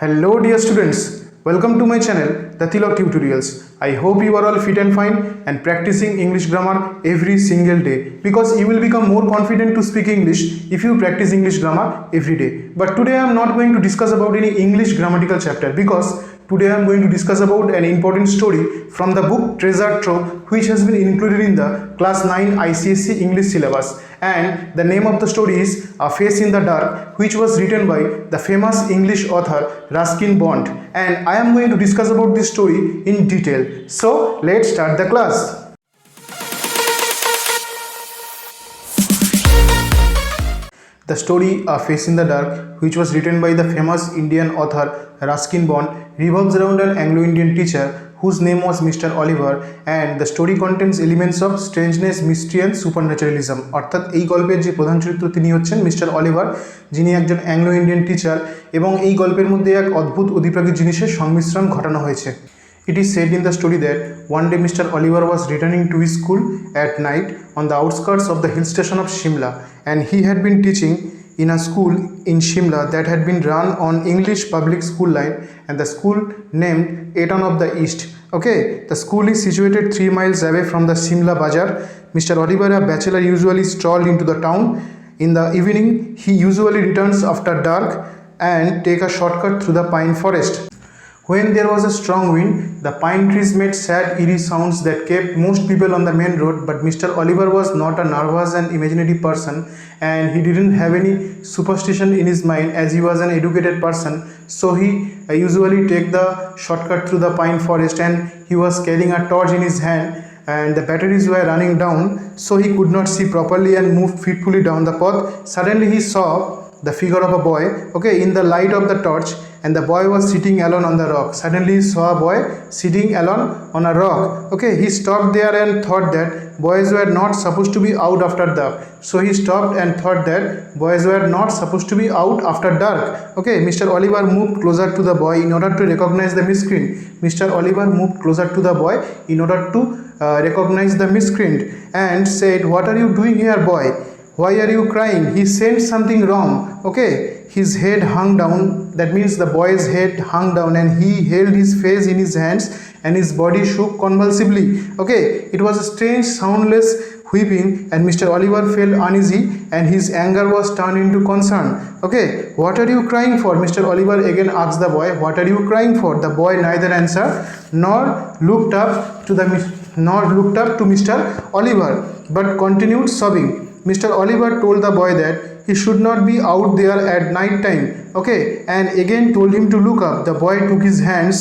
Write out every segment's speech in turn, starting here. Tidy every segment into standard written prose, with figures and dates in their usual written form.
Hello dear students, welcome to my channel The Tilak Tutorials. I hope you are all fit and fine and practicing English grammar every single day, because you will become more confident to speak English if you practice English grammar every day. But today I am not going to discuss about any English grammatical chapter, because today I am going to discuss about an important story from the book Treasure Trove, which has been included in the class 9 ICSE English syllabus. And the name of the story is A Face in the Dark, which was written by the famous English author Ruskin. And I am going to discuss about this story in detail. So let's start the class. The story A Face in the Dark, which was written by the famous Indian author Ruskin, revolves around an Anglo Indian teacher whose name was Mr. Oliver, and the story contains elements of strangeness, mystery and supernaturalism. অর্থাৎ এই গল্পের যে প্রধান চরিত্র তিনি হচ্ছেন mister Oliver, যিনি একজন অ্যাংলো ইন্ডিয়ান টিচার, এবং এই গল্পের মধ্যে এক অদ্ভুত অধিপ্রাকৃত জিনিসের সংমিশ্রণ ঘটানো হয়েছে। It is said in the story that one day Mr. Oliver was returning to his school at night on the outskirts of the hill station of Shimla, and he had been teaching in a school in Shimla that had been run on English public school line, and the school named Eton of the East. Okay, the school is situated 3 miles away from the Shimla Bazaar. Mr. Oliver, a bachelor, usually strolled into the town. In the evening, he usually returns after dark and take a shortcut through the pine forest. When there was a strong wind, the pine trees made sad, eerie sounds that kept most people on the main road, but Mr. Oliver was not a nervous and imaginative person, and he didn't have any superstition in his mind, as he was an educated person. So he usually take the shortcut through the pine forest, and he was carrying a torch in his hand, and the batteries were running down, so he could not see properly and moved fitfully down the path. Suddenly he saw the figure of a boy, okay, in the light of the torch, and the boy was sitting alone on the rock. Suddenly he saw a boy sitting alone on a rock. Okay, he stopped there and thought that boys were not supposed to be out after dark. So he stopped and thought that boys were not supposed to be out after dark. Okay, Mr. Oliver moved closer to the boy in order to recognize the miscreant. Mr. Oliver moved closer to the boy in order to recognize the miscreant and said, "What are you doing here, boy? Why are you crying?" He sensed something wrong. Okay, his head hung down, that means the boy's head hung down, and he held his face in his hands and his body shook convulsively. Okay, it was a strange soundless weeping, and Mr. Oliver felt uneasy and his anger was turned into concern. Okay, "What are you crying for?" Mr. Oliver again asked the boy, "What are you crying for?" The boy neither answered nor looked up to Mr. Oliver, but continued sobbing. Mr. Oliver told the boy that he should not be out there at night time, okay, and again told him to look up. The boy took his hands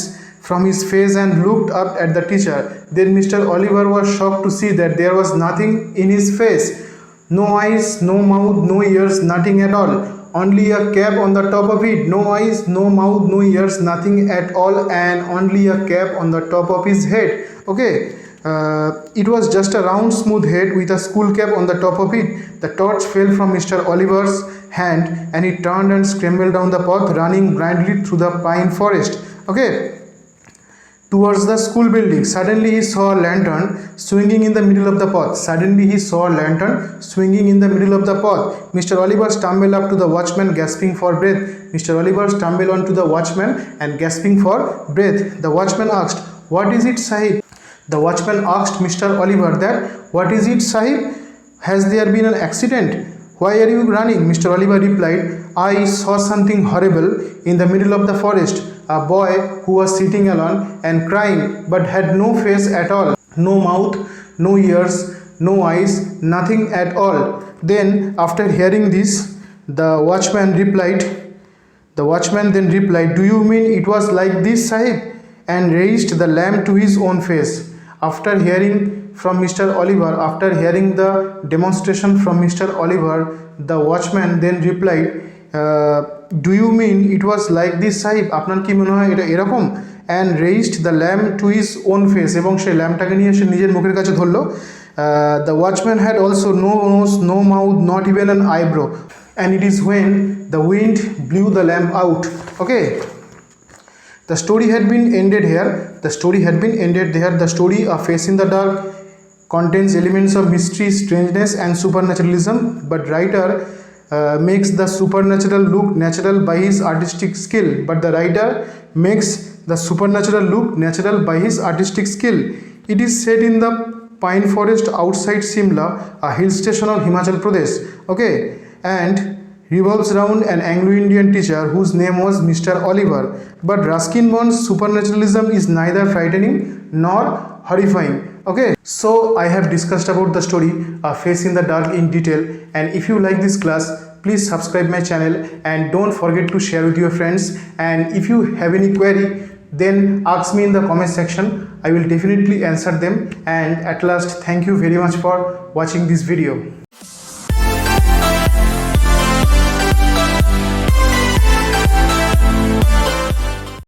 from his face and looked up at the teacher. Then Mr. Oliver was shocked to see that there was nothing in his face. No eyes, no mouth, no ears, nothing at all. Only a cap on the top of it. No eyes, no mouth, no ears, nothing at all, and only a cap on the top of his head. Okay. It was just a round smooth head with a school cap on the top of it. The torch fell from Mr. Oliver's hand, and he turned and scrambled down the path, running blindly through the pine forest, okay, towards the school building. Suddenly he saw a lantern swinging in the middle of the path. Mr. Oliver stumbled up to the watchman, gasping for breath. Mr. Oliver stumbled onto the watchman and gasping for breath. The watchman asked, "What is it, Sahib?" The watchman asked Mr. Oliver that, "What is it, Sahib? Has there been an accident? Why are you running?" Mr. Oliver replied, "I saw something horrible in the middle of the forest. A boy who was sitting alone and crying, but had no face at all, no mouth, no ears, no eyes, nothing at all." Then after hearing this, the watchman then replied, "Do you mean it was like this, Sahib?" and raised the lamp to his own face. After hearing the demonstration from Mr. Oliver, the watchman then replied, "Do you mean it was like this, Sahib? আপনার কি মনে হয় এটা এরকম?" and raised the lamp to his own face, এবং সেই ল্যাম্পটাকে নিয়ে সে নিজের মুখের কাছে ধরলো। The watchman had also no nose, no mouth, not even an eyebrow, and it is when the wind blew the lamp out. Okay. The story had been ended here. The story A Face in the Dark contains elements of mystery, strangeness and supernaturalism, but writer makes the supernatural look natural by his artistic skill, but the writer makes the supernatural look natural by his artistic skill. It is set in the pine forest outside Simla, a hill station of Himachal Pradesh. Okay, and revolves around an Anglo Indian teacher whose name was Mr. Oliver. But Ruskin Bond's supernaturalism is neither frightening nor horrifying. Okay, so I have discussed about the story Face in the Dark in detail, and if you like this class, please subscribe my channel and don't forget to share with your friends. And if you have any query, then ask me in the comment section. I will definitely answer them. And at last, thank you very much for watching this video.